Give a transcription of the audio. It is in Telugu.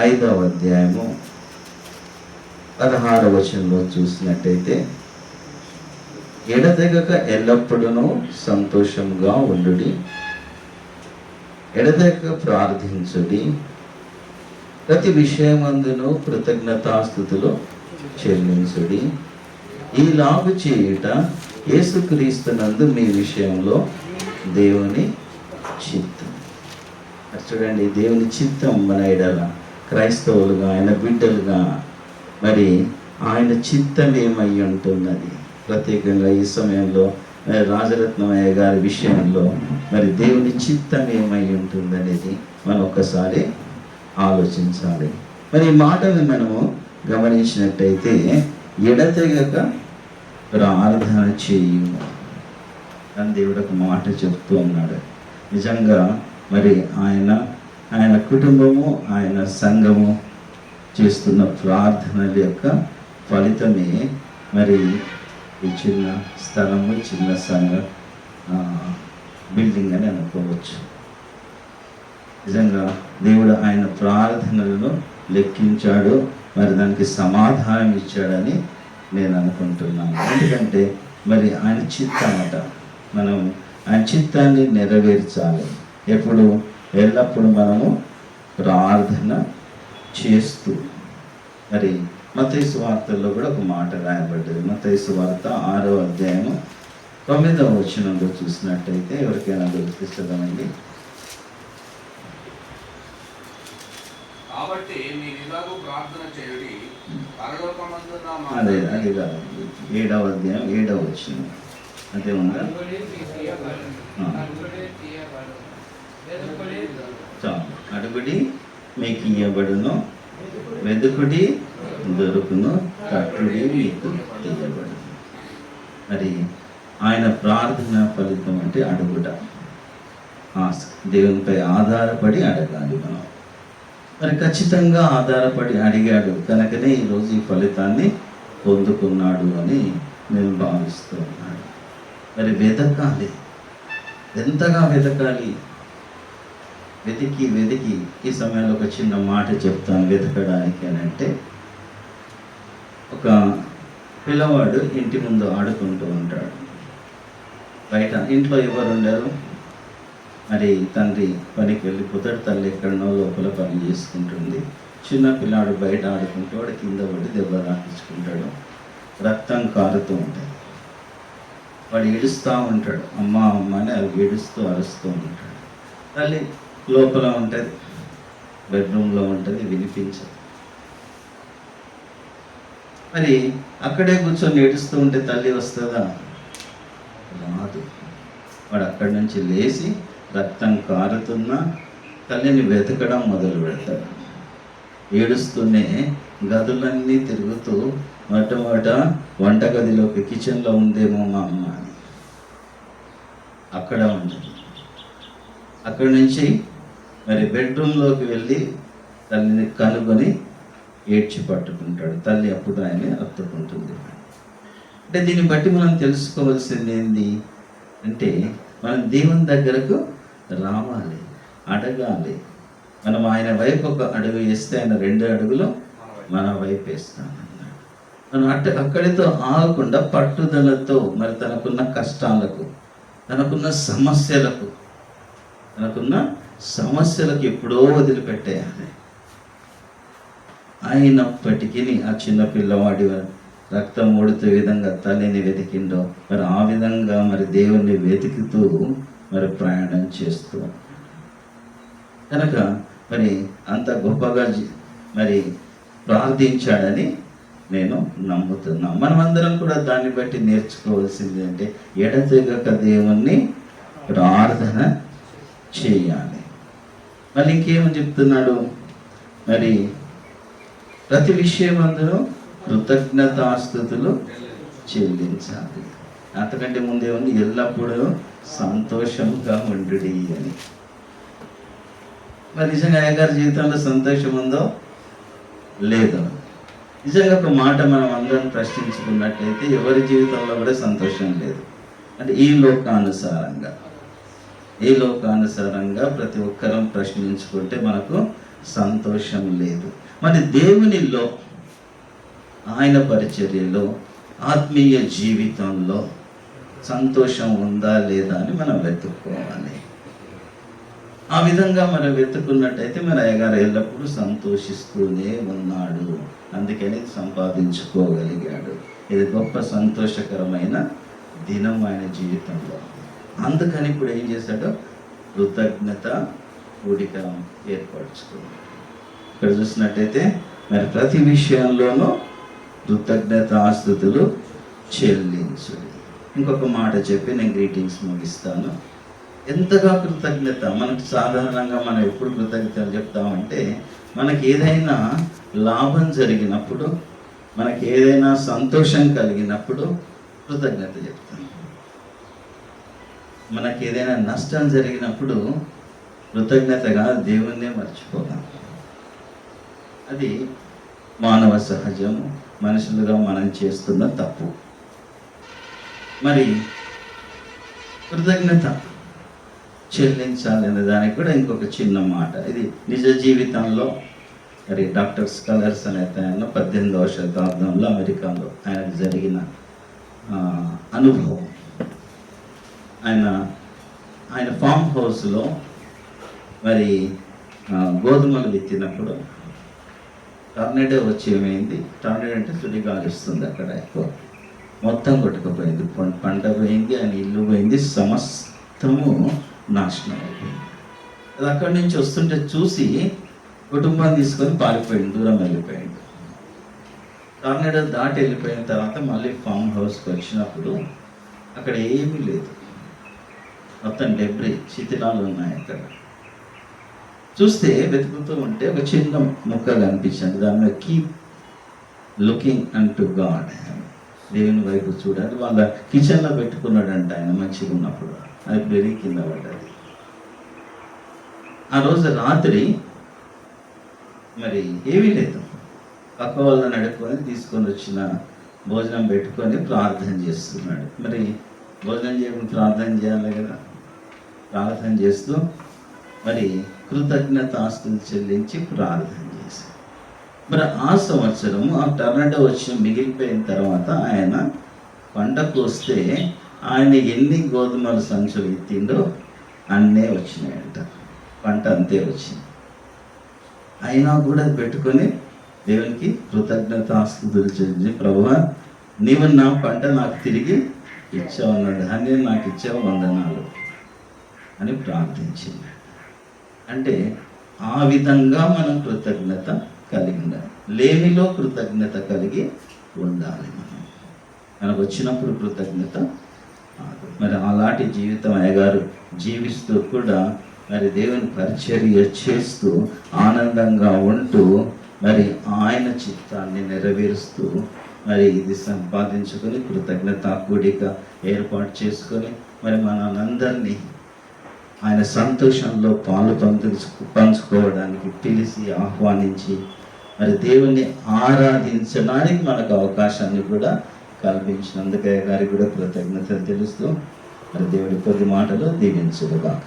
5వ అధ్యాయము 16వ వచనంలో చూసినట్టయితే, ఎడతెగక ఎల్లప్పుడూ సంతోషంగా ఉండుడి, ఎడతెగక ప్రార్థించుడి, ప్రతి విషయమందును కృతజ్ఞతాస్తుతులు చెల్లించుడి, ఈలాగు చేయుట యేసుక్రీస్తునందు మీ విషయంలో దేవుని చిత్తం. చూడండి, దేవుని చిత్తం మన ఎడల క్రైస్తవులుగా, ఆయన బిడ్డలుగా మరి ఆయన చిత్తం ఏమై ఉంటున్నది. ప్రత్యేకంగా ఈ సమయంలో రాజరత్నమయ్య గారి విషయంలో మరి దేవుని చిత్తం ఏమై ఉంటుందనేది మనం ఒక్కసారి ఆలోచించాలి. మరి ఈ మాటను మనము గమనించినట్టయితే, ఎడతెగక ప్రార్థన చేయుము అని దేవుడు ఒక మాట చెప్తూ ఉన్నాడు. నిజంగా మరి ఆయన కుటుంబము, ఆయన సంఘము చేస్తున్న ప్రార్థనల యొక్క ఫలితమే మరి ఈ చిన్న స్థలము, చిన్న సంఘ బిల్డింగ్ అని అనుకోవచ్చు. నిజంగా దేవుడు ఆయన ప్రార్థనలను లెక్కించాడు, మరి దానికి సమాధానం ఇచ్చాడని నేను అనుకుంటున్నాను. ఎందుకంటే మరి ఆయన చిత్తమట, మనం ఆయన చిత్తాన్ని నెరవేర్చాలి. ఎల్లప్పుడూ మనము ప్రార్థన చేస్తూ. మరి మత్తయి సువార్తల్లో కూడా ఒక మాట రాయబడ్డది. మత్తయి సువార్త 6వ అధ్యాయము 9వ వచనంలో చూసినట్టయితే, ఎవరికైనా గుర్తిస్తుందండి. కాబట్టి మీరు ఇలాగూ ప్రార్థన చేయుడి, పరలోకమందున్న అదే కాదు, 7వ అధ్యాయం 7వ వచనం అదే ఉందా? అడుగుడి మీకు ఇయ్యబడును, వెదుకుడి దొరుకును, తట్టుడి మీకు తీయబడును. మరి ఆయన ప్రార్థన ఫలితం అంటే అడుగుట, దేవునిపై ఆధారపడి అడగాలి మనం. మరి ఖచ్చితంగా ఆధారపడి అడిగాడు కనుకనే ఈరోజు ఈ ఫలితాన్ని పొందుకున్నాడు అని నేను భావిస్తూ ఉన్నాను. మరి వెతకాలి, ఎంతగా వెతకాలి. వెతికి ఈ సమయంలో ఒక చిన్న మాట చెప్తాను వెతకడానికి అని అంటే, ఒక పిల్లవాడు ఇంటి ముందు ఆడుకుంటూ ఉంటాడు. బయట ఇంట్లో ఎవరు ఉండరు, మరి తండ్రి పనికి వెళ్ళిపోతాడు, తల్లి ఎక్కడనో లోపల పని చేసుకుంటుంది. చిన్న పిల్లాడు బయట ఆడుకుంటూ వాడు కింద పడి దెబ్బ తాకించుకుంటాడు, రక్తం కారుతూ ఉంటుంది. వాడు ఏడుస్తూ ఉంటాడు, అమ్మ అమ్మ అని అవి ఏడుస్తూ అరుస్తూ ఉంటాడు. తల్లి లోపల ఉంటుంది, బెడ్రూమ్లో ఉంటుంది, వినిపించదు. మరి అక్కడే కూర్చొని ఏడుస్తూ ఉంటే తల్లి వస్తుందా? రాదు. వాడు అక్కడి నుంచి లేచి రక్తం కారుతున్నా తల్లిని వెతకడం మొదలు పెడతాడు. ఏడుస్తూనే గదులన్నీ తిరుగుతూ మొట్టమొదట వంటగదిలోకి, కిచెన్లో ఉందేమో మా అమ్మ అని అక్కడ ఉంటుంది. అక్కడి నుంచి మరి బెడ్రూమ్లోకి వెళ్ళి తల్లిని కనుగొని ఏడ్చి పట్టుకుంటాడు. తల్లి అప్పుడు ఆయన్ని హత్తుకుంటుంది. అంటే దీన్ని బట్టి మనం తెలుసుకోవాల్సింది ఏంది అంటే, మనం దేవుని దగ్గరకు రావాలి, అడగాలి. మనం ఆయన వైపు ఒక అడుగు వేస్తే ఆయన 2 అడుగులు మన వైపు వేస్తామన్నాడు. మనం అక్కడితో ఆగకుండా పట్టుదలతో మరి తనకున్న కష్టాలకు, తనకున్న సమస్యలకు ఎప్పుడో వదిలిపెట్టేయాలి. అయినప్పటికీ ఆ చిన్న పిల్లవాడి రక్తం ఓడుతూ విధంగా తల్లిని వెతికిండో, మరి ఆ విధంగా మరి దేవుణ్ణి వెతుకుతూ మరి ప్రయాణం చేస్తూ కనుక మరి అంత గొప్పగా మరి ప్రార్థించాడని నేను నమ్ముతున్నాను. మనమందరం కూడా దాన్ని బట్టి నేర్చుకోవాల్సింది అంటే, ఎడతెగక దేవుణ్ణి ప్రార్థన చేయాలి. మళ్ళీ ఇంకేమని చెప్తున్నాడు, మరి ప్రతి విషయమందును కృతజ్ఞతాస్తుతులు చెల్లించాలి. అంతకంటే ముందేముంది, ఎల్లప్పుడూ సంతోషంగా ఉండుడి అని. మరి నిజంగా అయ్యగారి జీవితంలో సంతోషం ఉందో లేదో? నిజంగా ఒక మాట మనం అందరం ప్రశ్నించుకున్నట్టయితే ఎవరి జీవితంలో కూడా సంతోషం లేదు. అంటే ఈ లోకానుసారంగా ప్రతి ఒక్కరం ప్రశ్నించుకుంటే మనకు సంతోషం లేదు. మరి దేవునిలో, ఆయన పరిచర్యలో, ఆత్మీయ జీవితంలో సంతోషం ఉందా లేదా అని మనం వెతుక్కోవాలి. ఆ విధంగా మనం వెతుకున్నట్టయితే మన అయ్యగారు ఎల్లప్పుడూ సంతోషిస్తూనే ఉన్నాడు, అందుకని సంపాదించుకోగలిగాడు. ఇది గొప్ప సంతోషకరమైన దినం ఆయన జీవితంలో. అందుకని ఇప్పుడు ఏం చేశాడో కృతజ్ఞత కూడిక ఏర్పరచుకున్నాడు. ఇక్కడ చూసినట్టయితే మరి ప్రతి విషయంలోనూ కృతజ్ఞతాస్తుతులు చెల్లించుడు. ఇంకొక మాట చెప్పి నేను గ్రీటింగ్స్ ముగిస్తాను. ఎంతగా కృతజ్ఞత మనకు సాధారణంగా మనం ఎప్పుడు కృతజ్ఞతలు చెప్తామంటే మనకి ఏదైనా లాభం జరిగినప్పుడు, మనకి ఏదైనా సంతోషం కలిగినప్పుడు కృతజ్ఞత చెప్తాం. మనకి ఏదైనా నష్టం జరిగినప్పుడు కృతజ్ఞతగా దేవుణ్ణే మర్చిపోతాం. అది మానవ సహజము, మనుషులుగా మనం చేస్తున్న తప్పు. మరి కృతజ్ఞత చెల్లించాలనే దానికి కూడా ఇంకొక చిన్న మాట. ఇది నిజ జీవితంలో మరి డాక్టర్ స్కలర్స్ అనే ఆయన 18వ శతాబ్దంలో అమెరికాలో ఆయనకు జరిగిన అనుభవం. ఆయన ఫామ్ హౌస్లో మరి గోధుమలు విత్తినప్పుడు టర్నేడో వచ్చి ఏమైంది, టర్నేడో అంటే సుడిగాలి వస్తుంది అక్కడ ఎక్కువ, మొత్తం కొట్టుకుపోయింది, పంట పోయింది, ఆయన ఇల్లు పోయింది, సమస్తము నాశనం అయిపోయింది. అది అక్కడి నుంచి వస్తుంటే చూసి కుటుంబాన్ని తీసుకొని పారిపోయింది, దూరం వెళ్ళిపోయింది. టర్నేడో దాటి వెళ్ళిపోయిన తర్వాత మళ్ళీ ఫామ్ హౌస్కి వచ్చినప్పుడు అక్కడ ఏమీ లేదు, మొత్తం డెబ్రీ, శిథిలాలు ఉన్నాయి. అక్కడ చూస్తే వెతుకుతూ ఉంటే ఒక చిన్న ముక్క కనిపించింది, దాని మీద keep looking an to God, దేవుని వైపు చూడాలి. వాళ్ళ కిచెన్లో పెట్టుకున్నాడంట ఆయన మంచిగా ఉన్నప్పుడు, అది బెరీ కింద పడ్డది. ఆ రోజు రాత్రి మరి ఏమీ లేదు, పక్క వాళ్ళని నడుపుకొని తీసుకొని వచ్చిన భోజనం పెట్టుకొని ప్రార్థన చేస్తున్నాడు. మరి భోజనం చేయకుండా ప్రార్థన చేయాలి కదా, ప్రార్థన చేస్తూ మరి కృతజ్ఞతాస్తులు చెల్లించి ప్రార్థన చేశాడు. మరి ఆ సంవత్సరము ఆ టర్నాడో వచ్చి మిగిలిపోయిన తర్వాత ఆయన పంటకు వస్తే ఆయన ఎన్ని గోధుమల సంచులు ఎత్తిండో అన్నే వచ్చినాయంట, పంట అంతే వచ్చింది. అయినా కూడా పెట్టుకొని దేవునికి కృతజ్ఞతాస్తుతులు చెల్లించి, ప్రభువా నీవు నా పంట నాకు తిరిగి ఇచ్చావు అన్నాడు, అన్నీ నాకు ఇచ్చావు, వందనాలు అని ప్రార్థించింది. అంటే ఆ విధంగా మనం కృతజ్ఞత కలిగి ఉండాలి. లేమిలో కృతజ్ఞత కలిగి ఉండాలి. మనకు వచ్చినప్పుడు కృతజ్ఞత. మరి అలాంటి జీవితం అయ్యగారు జీవిస్తూ కూడా మరి దేవుని పరిచర్య చేస్తూ ఆనందంగా ఉంటూ మరి ఆయన చిత్తాన్ని నెరవేరుస్తూ మరి ఇది సంపాదించుకొని కృతజ్ఞత కూడిక ఏర్పాటు చేసుకొని మరి మనందరినీ ఆయన సంతోషంలో పాలు పంచుకోవడానికి పిలిచి ఆహ్వానించి మరి దేవుణ్ణి ఆరాధించడానికి మనకు అవకాశాన్ని కూడా కల్పించినందుకే గారికి కూడా కృతజ్ఞతలు తెలుస్తూ మరి దేవుడి కొద్ది మాటలు దీవించుగాక.